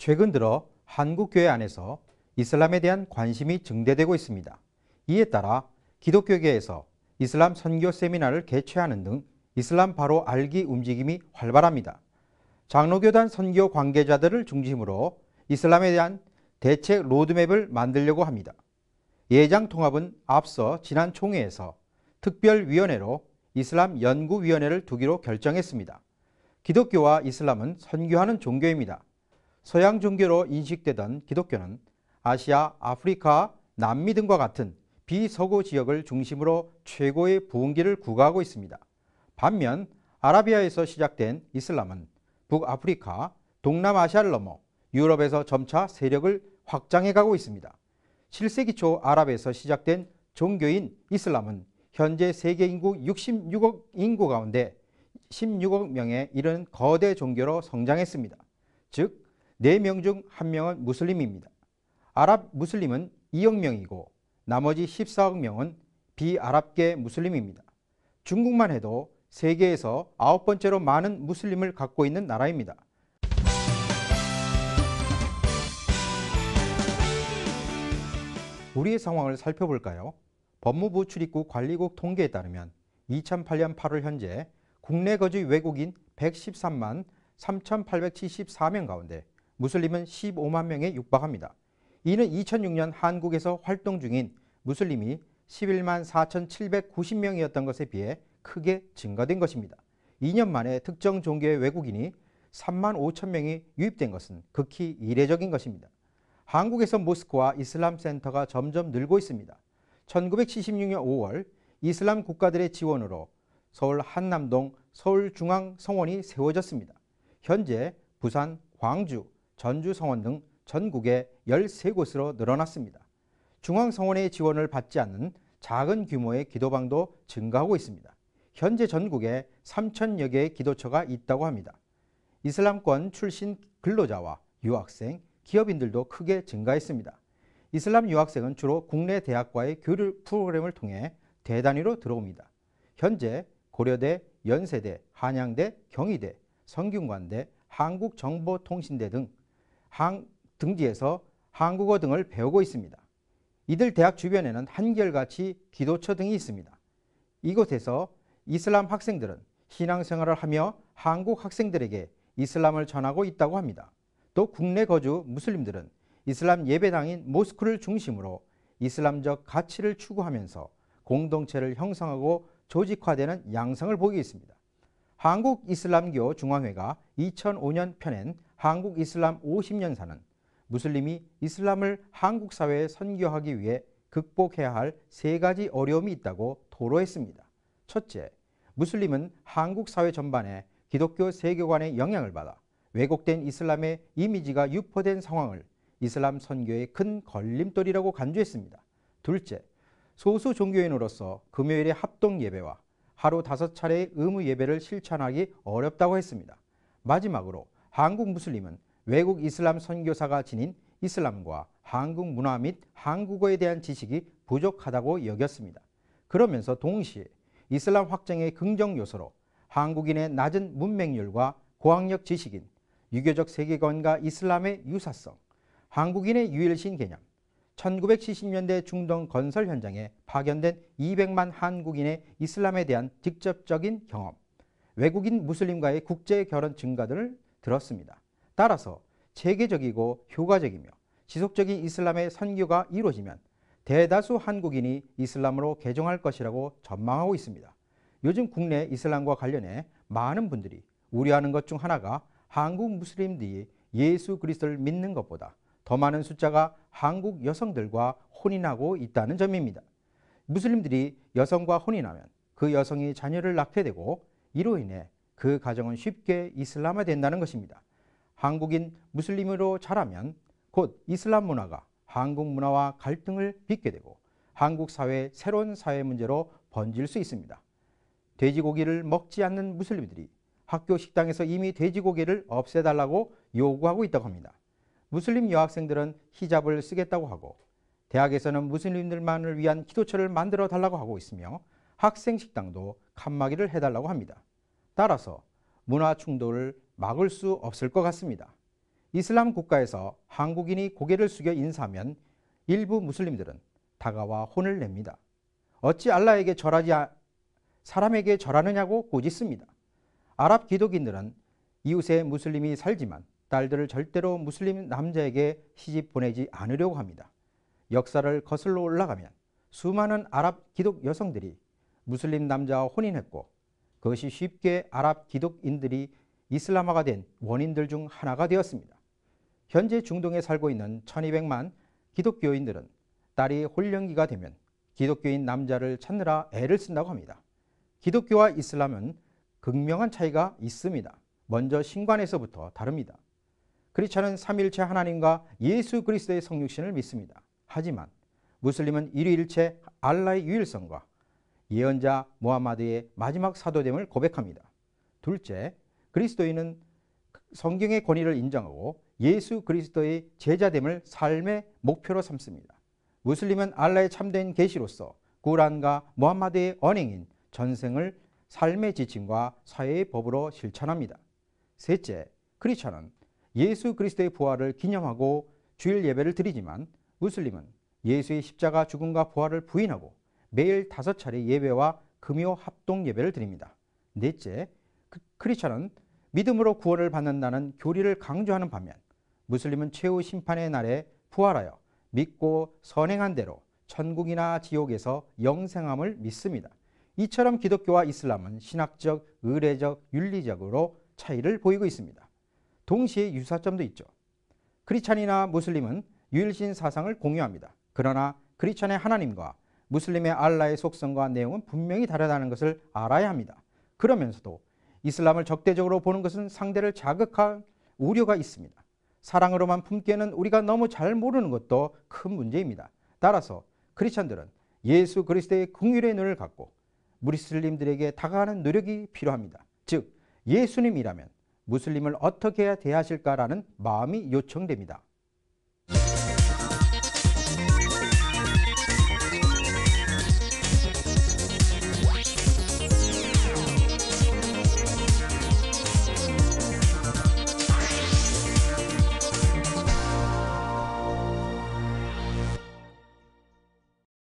최근 들어 한국 교회 안에서 이슬람에 대한 관심이 증대되고 있습니다. 이에 따라 기독교계에서 이슬람 선교 세미나를 개최하는 등 이슬람 바로 알기 움직임이 활발합니다. 장로교단 선교 관계자들을 중심으로 이슬람에 대한 대책 로드맵을 만들려고 합니다. 예장 통합은 앞서 지난 총회에서 특별위원회로 이슬람 연구위원회를 두기로 결정했습니다. 기독교와 이슬람은 선교하는 종교입니다. 서양 종교로 인식되던 기독교는 아시아, 아프리카, 남미 등과 같은 비서구 지역을 중심으로 최고의 부흥기를 구가하고 있습니다. 반면 아라비아에서 시작된 이슬람은 북아프리카, 동남아시아를 넘어 유럽에서 점차 세력을 확장해가고 있습니다. 7세기 초 아랍에서 시작된 종교인 이슬람은 현재 세계 인구 66억 인구 가운데 16억 명에 이르는 거대 종교로 성장했습니다. 즉, 4명 중 1명은 무슬림입니다. 아랍 무슬림은 2억 명이고 나머지 14억 명은 비아랍계 무슬림입니다. 중국만 해도 세계에서 9번째로 많은 무슬림을 갖고 있는 나라입니다. 우리의 상황을 살펴볼까요? 법무부 출입국 관리국 통계에 따르면 2008년 8월 현재 국내 거주 외국인 113만 3,874명 가운데 무슬림은 15만 명에 육박합니다. 이는 2006년 한국에서 활동 중인 무슬림이 11만 4,790명이었던 것에 비해 크게 증가된 것입니다. 2년 만에 특정 종교의 외국인이 3만 5천 명이 유입된 것은 극히 이례적인 것입니다. 한국에서 모스크와 이슬람 센터가 점점 늘고 있습니다. 1976년 5월 이슬람 국가들의 지원으로 서울 한남동 서울중앙성원이 세워졌습니다. 현재 부산, 광주, 전주 성원 등 전국에 13곳으로 늘어났습니다. 중앙성원의 지원을 받지 않는 작은 규모의 기도방도 증가하고 있습니다. 현재 전국에 3,000여 개의 기도처가 있다고 합니다. 이슬람권 출신 근로자와 유학생, 기업인들도 크게 증가했습니다. 이슬람 유학생은 주로 국내 대학과의 교류 프로그램을 통해 대단위로 들어옵니다. 현재 고려대, 연세대, 한양대, 경희대, 성균관대, 한국정보통신대 등 등지에서 한국어 등을 배우고 있습니다. 이들 대학 주변에는 한결같이 기도처 등이 있습니다. 이곳에서 이슬람 학생들은 신앙생활을 하며 한국 학생들에게 이슬람을 전하고 있다고 합니다. 또 국내 거주 무슬림들은 이슬람 예배당인 모스크를 중심으로 이슬람적 가치를 추구하면서 공동체를 형성하고 조직화되는 양상을 보이고 있습니다. 한국이슬람교 중앙회가 2005년 펴낸 한국이슬람 50년사는 무슬림이 이슬람을 한국 사회에 선교하기 위해 극복해야 할 3가지 어려움이 있다고 토로했습니다. 첫째, 무슬림은 한국 사회 전반에 기독교 세계관의 영향을 받아 왜곡된 이슬람의 이미지가 유포된 상황을 이슬람 선교의 큰 걸림돌이라고 간주했습니다. 둘째, 소수 종교인으로서 금요일의 합동 예배와 하루 5차례의 의무 예배를 실천하기 어렵다고 했습니다. 마지막으로 한국 무슬림은 외국 이슬람 선교사가 지닌 이슬람과 한국 문화 및 한국어에 대한 지식이 부족하다고 여겼습니다. 그러면서 동시에 이슬람 확장의 긍정 요소로 한국인의 낮은 문맹률과 고학력 지식인, 유교적 세계관과 이슬람의 유사성, 한국인의 유일신 개념, 1970년대 중동 건설 현장에 파견된 200만 한국인의 이슬람에 대한 직접적인 경험, 외국인 무슬림과의 국제 결혼 증가 등을 들었습니다. 따라서 체계적이고 효과적이며 지속적인 이슬람의 선교가 이루어지면 대다수 한국인이 이슬람으로 개종할 것이라고 전망하고 있습니다. 요즘 국내 이슬람과 관련해 많은 분들이 우려하는 것 중 하나가 한국 무슬림들이 예수 그리스도를 믿는 것보다 더 많은 숫자가 한국 여성들과 혼인하고 있다는 점입니다. 무슬림들이 여성과 혼인하면 그 여성이 자녀를 낳게 되고 이로 인해 그 가정은 쉽게 이슬람화된다는 것입니다. 한국인 무슬림으로 자라면 곧 이슬람 문화가 한국 문화와 갈등을 빚게 되고 한국 사회의 새로운 사회 문제로 번질 수 있습니다. 돼지고기를 먹지 않는 무슬림들이 학교 식당에서 이미 돼지고기를 없애달라고 요구하고 있다고 합니다. 무슬림 여학생들은 히잡을 쓰겠다고 하고 대학에서는 무슬림들만을 위한 기도처를 만들어 달라고 하고 있으며 학생 식당도 칸막이를 해달라고 합니다. 따라서 문화 충돌을 막을 수 없을 것 같습니다. 이슬람 국가에서 한국인이 고개를 숙여 인사하면 일부 무슬림들은 다가와 혼을 냅니다. 어찌 알라에게 사람에게 절하느냐고 꾸짖습니다. 아랍 기독인들은 이웃에 무슬림이 살지만 딸들을 절대로 무슬림 남자에게 시집 보내지 않으려고 합니다. 역사를 거슬러 올라가면 수많은 아랍 기독 여성들이 무슬림 남자와 혼인했고 그것이 쉽게 아랍 기독인들이 이슬람화가 된 원인들 중 하나가 되었습니다. 현재 중동에 살고 있는 1200만 기독교인들은 딸이 홀령기가 되면 기독교인 남자를 찾느라 애를 쓴다고 합니다. 기독교와 이슬람은 극명한 차이가 있습니다. 먼저 신관에서부터 다릅니다. 크리스찬은 삼위일체 하나님과 예수 그리스도의 성육신을 믿습니다. 하지만 무슬림은 일위일체 알라의 유일성과 예언자 무함마드의 마지막 사도됨을 고백합니다. 둘째, 그리스도인은 성경의 권위를 인정하고 예수 그리스도의 제자됨을 삶의 목표로 삼습니다. 무슬림은 알라의 참된 계시로서 구란과 무함마드의 언행인 전생을 삶의 지침과 사회의 법으로 실천합니다. 셋째, 크리스찬은 예수 그리스도의 부활을 기념하고 주일 예배를 드리지만 무슬림은 예수의 십자가 죽음과 부활을 부인하고 매일 5차례 예배와 금요 합동 예배를 드립니다. 넷째, 크리스찬은 믿음으로 구원을 받는다는 교리를 강조하는 반면 무슬림은 최후 심판의 날에 부활하여 믿고 선행한 대로 천국이나 지옥에서 영생함을 믿습니다. 이처럼 기독교와 이슬람은 신학적, 의례적, 윤리적으로 차이를 보이고 있습니다. 동시에 유사점도 있죠. 크리스찬이나 무슬림은 유일신 사상을 공유합니다. 그러나 크리스찬의 하나님과 무슬림의 알라의 속성과 내용은 분명히 다르다는 것을 알아야 합니다. 그러면서도 이슬람을 적대적으로 보는 것은 상대를 자극할 우려가 있습니다. 사랑으로만 품기에는 우리가 너무 잘 모르는 것도 큰 문제입니다. 따라서 크리스찬들은 예수 그리스도의 긍휼의 눈을 갖고 무슬림들에게 다가가는 노력이 필요합니다. 즉 예수님이라면 무슬림을 어떻게 대하실까라는 마음이 요청됩니다.